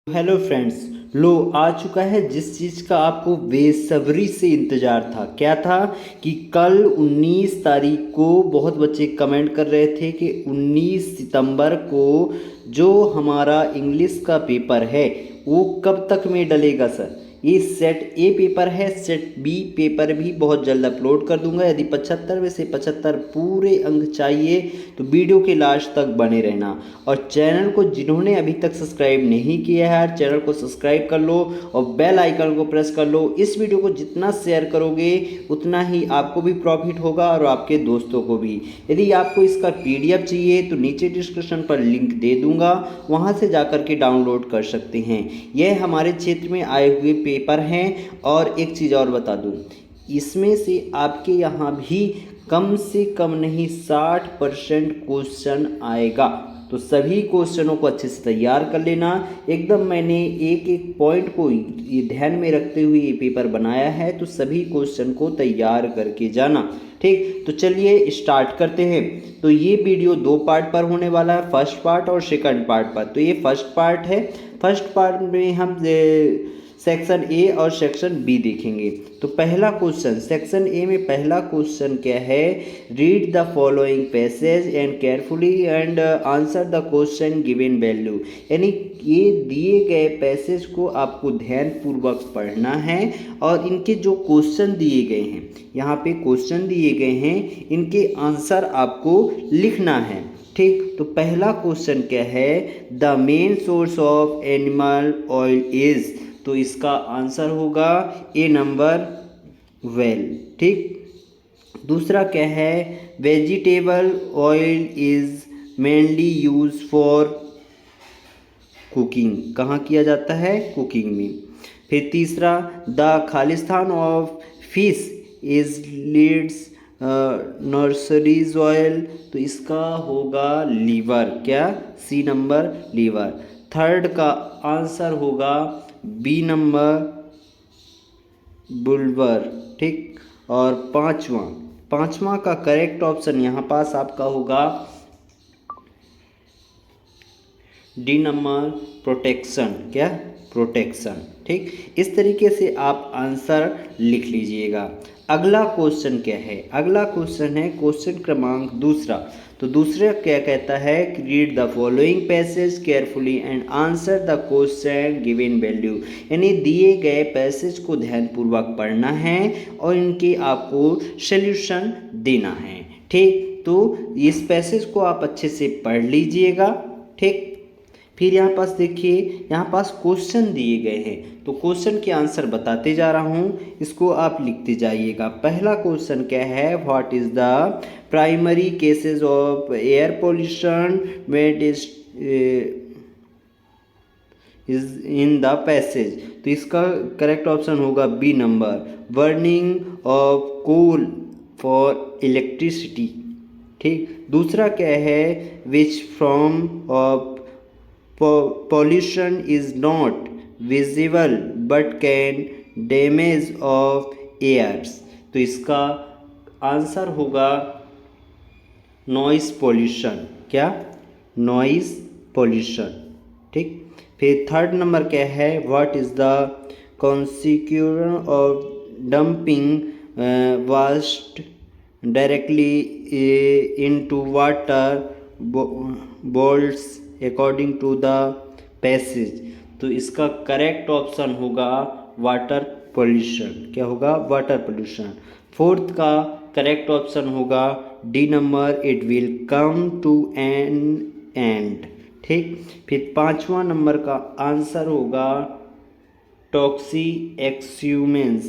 Hello friends. लो आ चुका है जिस चीज़ का आपको बेसब्री से इंतज़ार था। क्या था कि कल 19 तारीख को बहुत बच्चे कमेंट कर रहे थे कि 19 सितंबर को जो हमारा इंग्लिश का पेपर है वो कब तक में डलेगा सर। ये सेट ए पेपर है, सेट बी पेपर भी बहुत जल्द अपलोड कर दूंगा। यदि 75 में से 75 पूरे अंक चाहिए तो वीडियो के लास्ट तक बने रहना। और चैनल को जिन्होंने अभी तक सब्सक्राइब नहीं किया है चैनल को सब्सक्राइब कर लो और बेल आइकन को प्रेस कर लो। इस वीडियो को जितना शेयर करोगे उतना ही आपको भी प्रॉफिट होगा और आपके दोस्तों को भी। यदि आपको इसका पीडीएफ चाहिए तो नीचे डिस्क्रिप्शन पर लिंक दे दूंगा, वहां से जाकर के डाउनलोड कर सकते हैं। यह हमारे क्षेत्र में आए हुए पेपर हैं। और एक चीज़ और बता दूं, इसमें से आपके यहाँ भी कम से कम नहीं 60% क्वेश्चन आएगा। तो सभी क्वेश्चनों को अच्छे से तैयार कर लेना। एकदम मैंने एक एक पॉइंट को ये ध्यान में रखते हुए ये पेपर बनाया है, तो सभी क्वेश्चन को तैयार करके जाना। ठीक, तो चलिए स्टार्ट करते हैं। तो ये वीडियो दो पार्ट पर होने वाला है, फर्स्ट पार्ट और सेकंड पार्ट पर। तो ये फर्स्ट पार्ट है। फर्स्ट पार्ट में हम सेक्शन ए और सेक्शन बी देखेंगे। तो पहला क्वेश्चन सेक्शन ए में पहला क्वेश्चन क्या है, read the following passage and carefully and answer the question given value. यानी ये दिए गए पैसेज को आपको ध्यानपूर्वक पढ़ना है और इनके जो क्वेश्चन दिए गए हैं, यहाँ पे क्वेश्चन दिए गए हैं, इनके आंसर आपको लिखना है। ठीक, तो पहला क्वेश्चन क्या है, the main source of animal oil is. तो इसका आंसर होगा ए नंबर वेल। ठीक, दूसरा क्या है, vegetable oil is mainly use for cooking. कहाँ किया जाता है, कुकिंग में। फिर तीसरा, the Khalistan of fish is Leeds nurseries oil. तो इसका होगा लीवर, क्या, सी नंबर लीवर। थर्ड का आंसर होगा बी नंबर बुलवर। ठीक, और पांचवा का करेक्ट ऑप्शन यहाँ पास आपका होगा डी नंबर प्रोटेक्शन, क्या, प्रोटेक्शन। ठीक, इस तरीके से आप आंसर लिख लीजिएगा। अगला क्वेश्चन क्या है, अगला क्वेश्चन है क्वेश्चन क्रमांक दूसरा। तो दूसरा क्या कहता है, read the following passage carefully and answer the question given value. यानी दिए गए पैसेज को ध्यानपूर्वक पढ़ना है और इनके आपको सल्यूशन देना है। ठीक, तो इस पैसेज को आप अच्छे से पढ़ लीजिएगा। ठीक, फिर यहाँ पास देखिए, यहाँ पास क्वेश्चन दिए गए हैं, तो क्वेश्चन के आंसर बताते जा रहा हूँ, इसको आप लिखते जाइएगा। पहला क्वेश्चन क्या है, what is the primary causes of air pollution what is in the passage. तो इसका करेक्ट ऑप्शन होगा B number, burning of coal for electricity. ठीक, दूसरा क्या है, which from of pollution is not visible but can damage of airs। तो इसका answer होगा नॉइस पोल्यूशन, क्या, नॉइस पोल्यूशन। ठीक, फिर थर्ड नंबर क्या है, what is the consequence of dumping waste directly into water bodies according to the passage. तो इसका करेक्ट ऑप्शन होगा वाटर पोल्यूशन, क्या होगा, वाटर पोल्यूशन। फोर्थ का करेक्ट ऑप्शन होगा D number, it will come to an end. ठीक, फिर पांचवा नंबर का आंसर होगा टॉक्सी एक्सह्यूमेंस,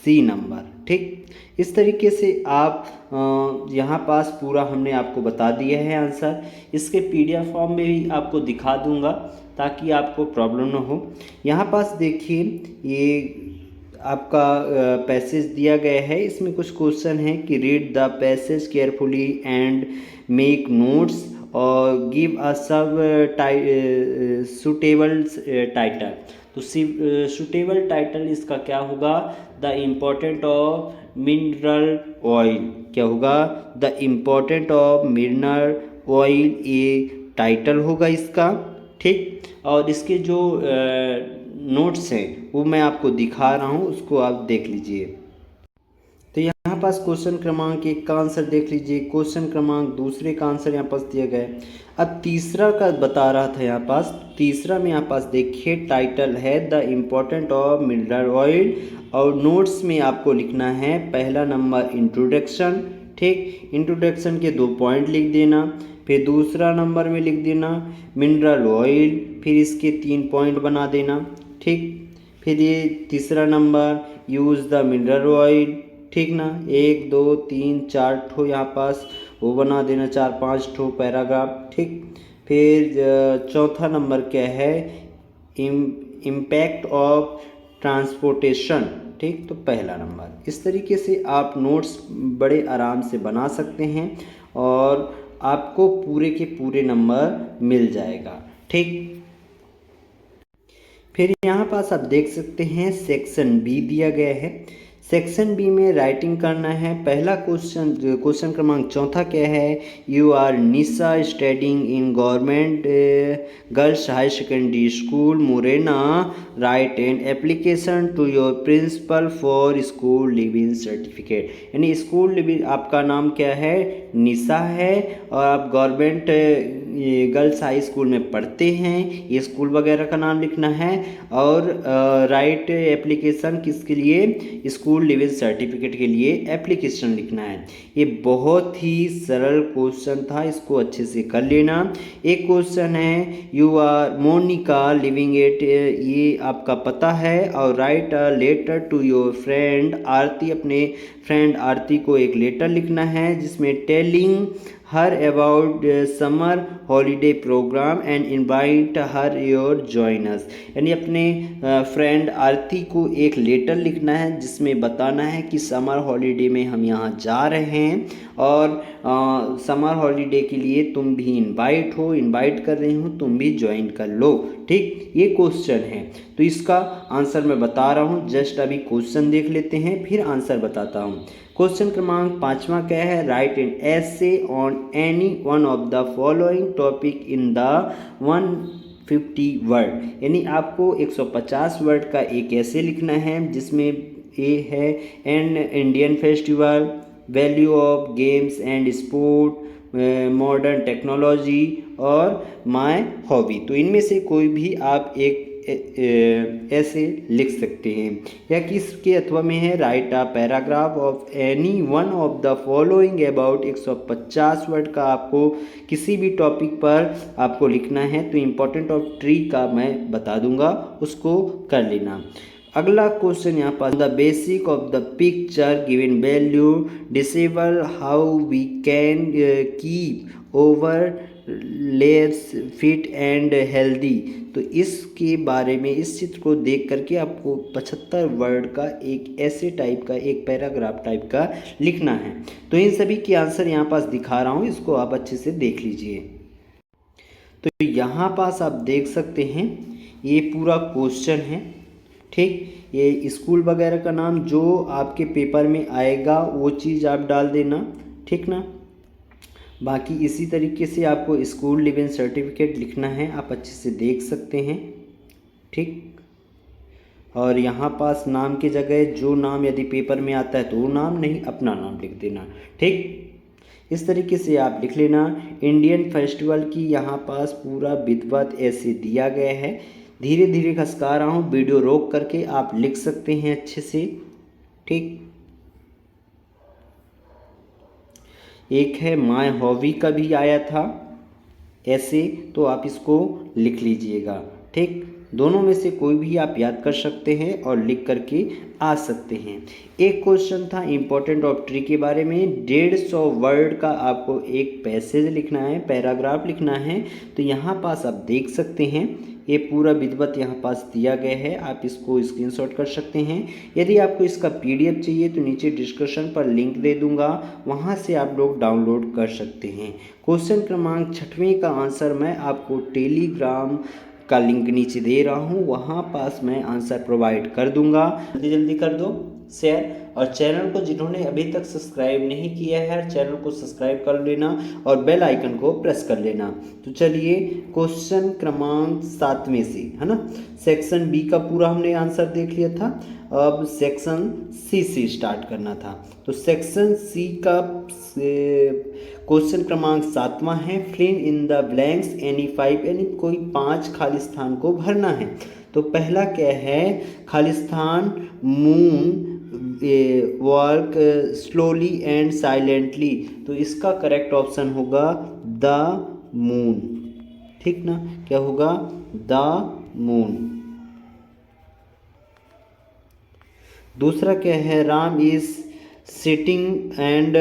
सी नंबर। ठीक, इस तरीके से आप यहाँ पास पूरा हमने आपको बता दिया है आंसर। इसके पीडीएफ फॉर्म में भी आपको दिखा दूंगा ताकि आपको प्रॉब्लम ना हो। यहाँ पास देखिए, ये आपका पैसेज दिया गया है, इसमें कुछ क्वेश्चन है कि read the passage carefully and make notes और गिव अ सब सुटेबल टाइटल। तो सुटेबल टाइटल इसका क्या होगा, the important of mineral oil, क्या होगा, the important of mineral oil, ये टाइटल होगा इसका। ठीक, और इसके जो नोट्स हैं वो मैं आपको दिखा रहा हूँ, उसको आप देख लीजिए। तो यहाँ पास क्वेश्चन क्रमांक 1 का आंसर देख लीजिए, क्वेश्चन क्रमांक दूसरे का आंसर यहाँ पास दिया गया है। अब तीसरा का बता रहा था यहाँ पास, तीसरा में यहाँ पास देखिए टाइटल है the important of mineral oil, और नोट्स में आपको लिखना है पहला नंबर इंट्रोडक्शन, ठीक, इंट्रोडक्शन के 2 पॉइंट लिख देना, फिर दूसरा नंबर में लिख देना मिनरल ऑयल, फिर इसके 3 पॉइंट बना देना, ठीक, फिर ये तीसरा number use the mineral oil, ठीक ना, 1 2 3 4 ठो यहाँ पास वो बना देना, 4-5 ठो पैराग्राफ, ठीक। फिर चौथा नंबर क्या है, इम्पैक्ट ऑफ ट्रांसपोर्टेशन, ठीक, तो पहला नंबर। इस तरीके से आप नोट्स बड़े आराम से बना सकते हैं और आपको पूरे के पूरे नंबर मिल जाएगा, ठीक। फिर यहाँ पास आप देख सकते हैं सेक्शन बी दिया गया है। सेक्शन बी में राइटिंग करना है। पहला क्वेश्चन क्रमांक चौथा क्या है, you are Nisha studying in government girls higher secondary school Morena, write an application to your principal for school leaving certificate. यानी स्कूल लिविंग, आपका नाम क्या है, निशा है, और आप गवर्नमेंट गर्ल्स हाई स्कूल में पढ़ते हैं, ये स्कूल वगैरह का नाम लिखना है, और राइट एप्लीकेशन किसके लिए, स्कूल लिविंग सर्टिफिकेट के लिए एप्लीकेशन लिखना है। ये बहुत ही सरल क्वेश्चन था, इसको अच्छे से कर लेना। एक क्वेश्चन है you are Monika living at, ये आपका पता है, और write a letter to your friend Aarti, अपने फ्रेंड आरती को एक लेटर लिखना है जिसमें telling her about summer holiday programme and invite her your join us. यानी अपने फ्रेंड आरती को एक लेटर लिखना है जिसमें बताना है कि समर हॉलीडे में हम यहाँ जा रहे हैं और समर हॉलीडे के लिए तुम भी इनवाइट कर रही हूँ, तुम भी ज्वाइन कर लो, ठीक। ये क्वेश्चन है, तो इसका आंसर मैं बता रहा हूँ, जस्ट अभी क्वेश्चन देख लेते हैं फिर आंसर बताता हूँ। क्वेश्चन क्रमांक 5वां क्या है, right an essay on any one of the following topic in the 150 word. यानी आपको 150 वर्ड का एक ऐसे लिखना है जिसमें ए है an Indian festival, value of games and sport, modern technology और माय हॉबी। तो इनमें से कोई भी आप एक ऐसे लिख सकते हैं, या किसके अथवा में है, right a paragraph of any one of the following about 150 word का आपको किसी भी टॉपिक पर आपको लिखना है। तो इम्पोर्टेंट ऑफ ट्री का मैं बता दूंगा, उसको कर लेना। अगला क्वेश्चन यहाँ पर, the basic of the picture given value disable how we can keep over layers fit and healthy. तो इसके बारे में, इस चित्र को देख करके आपको 75 वर्ड का एक ऐसे टाइप का, एक पैराग्राफ टाइप का लिखना है। तो इन सभी के आंसर यहाँ पास दिखा रहा हूँ, इसको आप अच्छे से देख लीजिए। तो यहाँ पास आप देख सकते हैं ये पूरा क्वेश्चन है, ठीक। ये स्कूल वगैरह का नाम जो आपके पेपर में आएगा वो चीज़ आप डाल देना, ठीक ना। बाकी इसी तरीके से आपको स्कूल लिविंग सर्टिफिकेट लिखना है, आप अच्छे से देख सकते हैं, ठीक। और यहाँ पास नाम की जगह जो नाम यदि पेपर में आता है तो वो नाम नहीं, अपना नाम लिख देना, ठीक। इस तरीके से आप लिख लेना। इंडियन फेस्टिवल की यहाँ पास पूरा विधिवत ऐसे दिया गया है, धीरे धीरे खसका रहा हूँ, वीडियो रोक करके आप लिख सकते हैं अच्छे से, ठीक। एक है माय हॉबी का भी आया था ऐसे, तो आप इसको लिख लीजिएगा, ठीक। दोनों में से कोई भी आप याद कर सकते हैं और लिख करके आ सकते हैं। एक क्वेश्चन था इम्पोर्टेंट ऑफ ट्री के बारे में, 150 वर्ड का आपको एक पैसेज लिखना है, पैराग्राफ लिखना है। तो यहाँ पास आप देख सकते हैं ये पूरा विधिवत यहाँ पास दिया गया है, आप इसको स्क्रीनशॉट कर सकते हैं। यदि आपको इसका PDF चाहिए तो नीचे डिस्क्रिप्शन पर लिंक दे दूंगा, वहाँ से आप लोग डाउनलोड कर सकते हैं। क्वेश्चन क्रमांक 6वें का आंसर मैं आपको टेलीग्राम का लिंक नीचे दे रहा हूँ, वहाँ पास मैं आंसर प्रोवाइड कर दूंगा, जल्दी जल्दी कर दो, शेयर, और चैनल को जिन्होंने अभी तक सब्सक्राइब नहीं किया है चैनल को सब्सक्राइब कर लेना और बेल आइकन को प्रेस कर लेना। तो चलिए क्वेश्चन क्रमांक 7वें से, है ना, सेक्शन बी का पूरा हमने आंसर देख लिया था, अब सेक्शन सी से स्टार्ट करना था। तो सेक्शन सी का क्वेश्चन क्रमांक 7वां है, fill in the blanks any 5, यानी कोई 5 खाली स्थान को भरना है। तो पहला क्या है, Khalistan moon work slowly and silently, तो इसका करेक्ट ऑप्शन होगा द मून, ठीक ना, क्या होगा, द मून। दूसरा क्या है, Ram is sitting and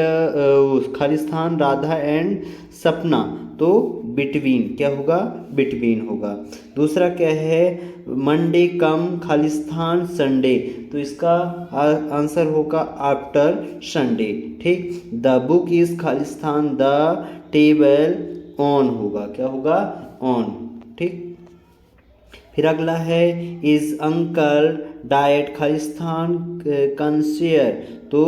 Khalistan Radha and सपना, तो बिटवीन, क्या होगा, बिटवीन होगा। दूसरा क्या है, मंडे कम खालिस्तान संडे, तो इसका आंसर होगा आफ्टर संडे, ठीक। The book is Khalistan the table on होगा, क्या होगा, ऑन, ठीक। फिर अगला है, इज अंकल डाइट खालिस्तान कंसेयर, तो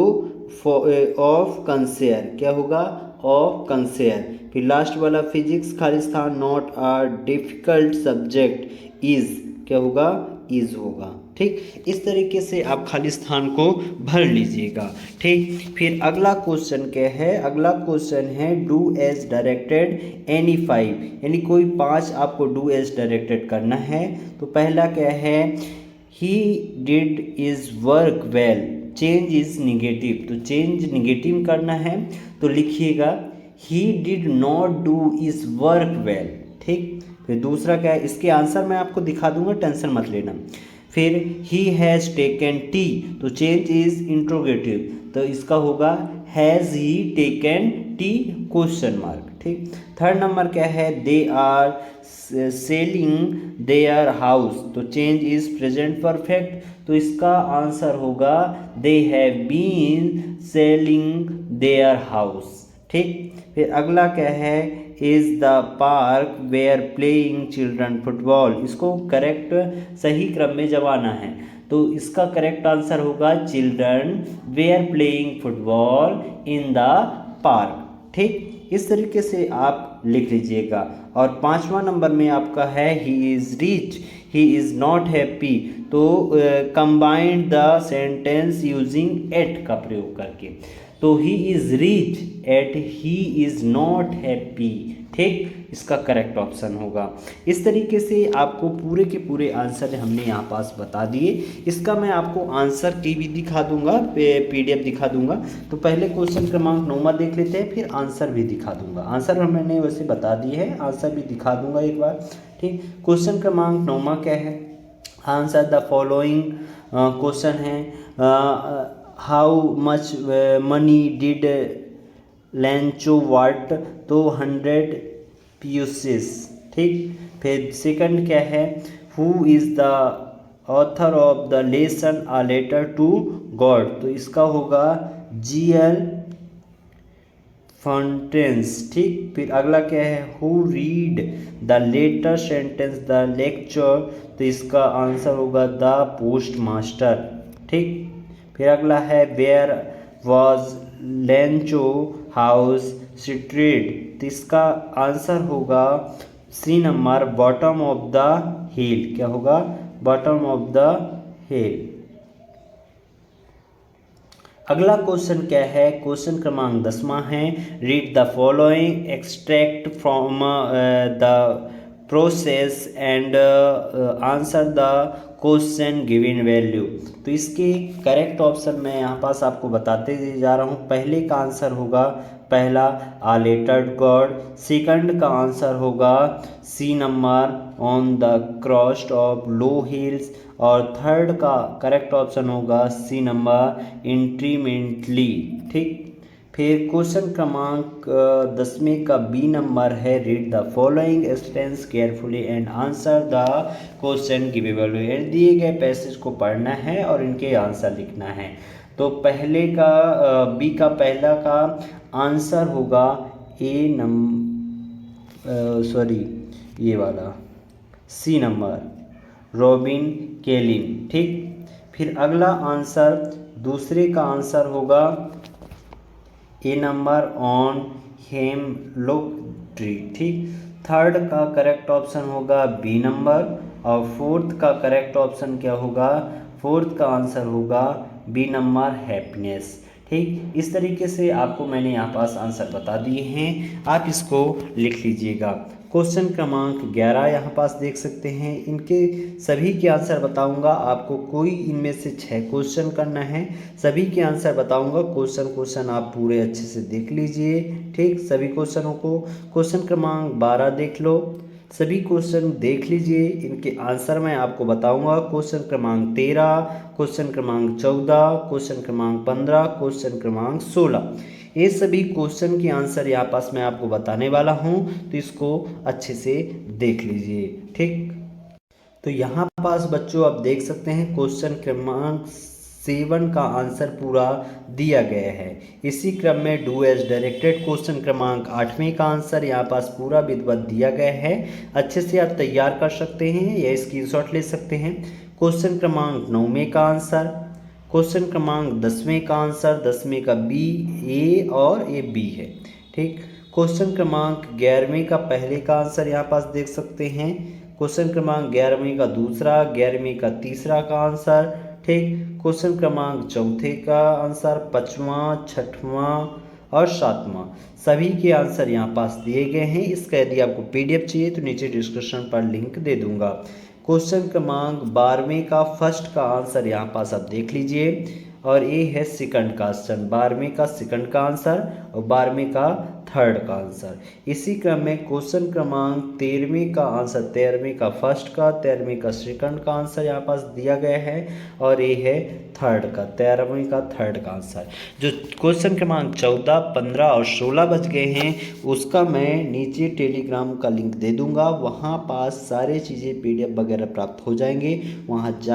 ऑफ कंसेयर, क्या होगा, ऑफ कंसेयर। फिर लास्ट वाला, physics Khalistan not a difficult subject is, क्या होगा, इज होगा, ठीक। इस तरीके से आप खालिस्तान को भर लीजिएगा, ठीक। फिर अगला क्वेश्चन क्या है, अगला क्वेश्चन है, डू एज डायरेक्टेड एनी 5, यानी कोई 5 आपको डू एज डायरेक्टेड करना है। तो पहला क्या है, he did is work well, change is negative, तो चेंज निगेटिव करना है, तो लिखिएगा he did not do is work well, ठीक। फिर दूसरा क्या है, इसके आंसर मैं आपको दिखा दूंगा, टेंशन मत लेना। फिर ही हैज़ टेकन टी, तो चेंज इज इंट्रोगेटिव, तो इसका होगा has he taken tea question mark, ठीक। थर्ड नंबर क्या है, they are selling their house, तो चेंज इज प्रेजेंट परफेक्ट, तो इसका आंसर होगा they have been selling their house, ठीक। फिर अगला क्या है, is the park were playing children football, इसको करेक्ट सही क्रम में जमाना है, तो इसका करेक्ट आंसर होगा children were playing football in the park, ठीक। इस तरीके से आप लिख लीजिएगा। और 5वां नंबर में आपका है, he is rich he is not happy, तो combined the sentence using yet का प्रयोग करके, तो he is rich yet he is not happy, ठीक, इसका करेक्ट ऑप्शन होगा। इस तरीके से आपको पूरे के पूरे आंसर हमने यहाँ पास बता दिए। इसका मैं आपको आंसर की भी दिखा दूंगा, PDF दिखा दूंगा। तो पहले क्वेश्चन क्रमांक 9 देख लेते हैं, फिर आंसर भी दिखा दूंगा। आंसर मैंने वैसे बता दिए हैं, आंसर भी दिखा दूंगा एक बार, ठीक। क्वेश्चन क्रमांक 9 क्या है, आंसर द फॉलोइंग क्वेश्चन है, how much money did Lencho want, तो 100 पीसेस, ठीक। फिर सेकंड क्या है, who is the author of the lesson a letter to God, तो इसका होगा GL फॉन्टेंस, ठीक। फिर अगला क्या है, who read the letter sentence the lecture, तो इसका आंसर होगा द पोस्ट मास्टर, ठीक। फिर अगला है, where was Lencho house situated, तो इसका आंसर होगा C number, bottom of the hill, क्या होगा, बॉटम ऑफ द हिल। अगला क्वेश्चन क्या है, क्वेश्चन क्रमांक 10वां है, read the following extract from the process and answer the question given value, तो इसके करेक्ट ऑप्शन मैं यहाँ पास आपको बताते जा रहा हूँ। पहले का आंसर होगा पहला आ लेटर्ड गॉड, सेकंड का आंसर होगा C number on the crest of low hills, और थर्ड का करेक्ट ऑप्शन होगा सी नंबर इंट्रीमेंटली, ठीक। फिर क्वेश्चन क्रमांक 10वें का बी नंबर है, read the following sentence carefully and answer the question given value, दिए गए पैसेज को पढ़ना है और इनके आंसर लिखना है। तो पहले का बी का पहला का आंसर होगा ये वाला सी नंबर रॉबिन केलिन, ठीक। फिर अगला आंसर दूसरे का आंसर होगा ए नंबर ऑन हेमलॉक ट्री। ठीक, थर्ड का करेक्ट ऑप्शन होगा बी नंबर, और फोर्थ का करेक्ट ऑप्शन क्या होगा, फोर्थ का आंसर होगा बी नंबर हैप्पीनेस। ठीक, इस तरीके से आपको मैंने यहाँ पास आंसर बता दिए हैं, आप इसको लिख लीजिएगा। क्वेश्चन क्रमांक 11 यहाँ पास देख सकते हैं, इनके सभी के आंसर बताऊंगा आपको, कोई इनमें से 6 क्वेश्चन करना है, सभी के आंसर बताऊंगा। क्वेश्चन आप पूरे अच्छे से देख लीजिए। ठीक, सभी क्वेश्चनों को, क्वेश्चन क्रमांक 12 देख लो, सभी क्वेश्चन देख लीजिए, इनके आंसर मैं आपको बताऊंगा। क्वेश्चन क्रमांक 13, क्वेश्चन क्रमांक 14, क्वेश्चन क्रमांक 15, क्वेश्चन क्रमांक 16, ये सभी क्वेश्चन के आंसर यहाँ पास मैं आपको बताने वाला हूँ, तो इसको अच्छे से देख लीजिए। ठीक, तो यहाँ पास बच्चों आप देख सकते हैं क्वेश्चन क्रमांक 7 का आंसर पूरा दिया गया है। इसी क्रम में डू एज डायरेक्टेड क्वेश्चन क्रमांक 8वें का आंसर यहाँ पास पूरा विधिवत दिया गया है, अच्छे से आप तैयार कर सकते हैं या स्क्रीनशॉट ले सकते हैं। क्वेश्चन क्रमांक 9वें का आंसर, क्वेश्चन क्रमांक 10वें का आंसर, 10वें का बी ए और ए बी है। ठीक, क्वेश्चन क्रमांक 11वें का पहले का आंसर यहाँ पास देख सकते हैं, क्वेश्चन क्रमांक 11वें का दूसरा, 11वें का तीसरा का आंसर। ठीक, क्वेश्चन क्रमांक 4 का आंसर, 5वां, 6वां और 7वां, सभी के आंसर यहाँ पास दिए गए हैं। इसका यदि आपको पीडीएफ चाहिए तो नीचे डिस्क्रिप्शन पर लिंक दे दूंगा। क्वेश्चन क्रमांक 12वें का फर्स्ट का आंसर यहाँ पास आप देख लीजिए, और ये है सेकंड का आंसर, 12वें का सेकंड का आंसर और 12वें का थर्ड का आंसर। इसी क्रम में क्वेश्चन क्रमांक 13वें का आंसर, 13वें का फर्स्ट का, 13वें का सेकंड का आंसर यहाँ पास दिया गया है, और ये है थर्ड का, 13वें का थर्ड का आंसर। जो क्वेश्चन क्रमांक 14, 15 और 16 बच गए हैं, उसका मैं नीचे टेलीग्राम का लिंक दे दूंगा, वहाँ पास सारी चीज़ें पीडीएफ वगैरह प्राप्त हो जाएंगे, वहाँ जा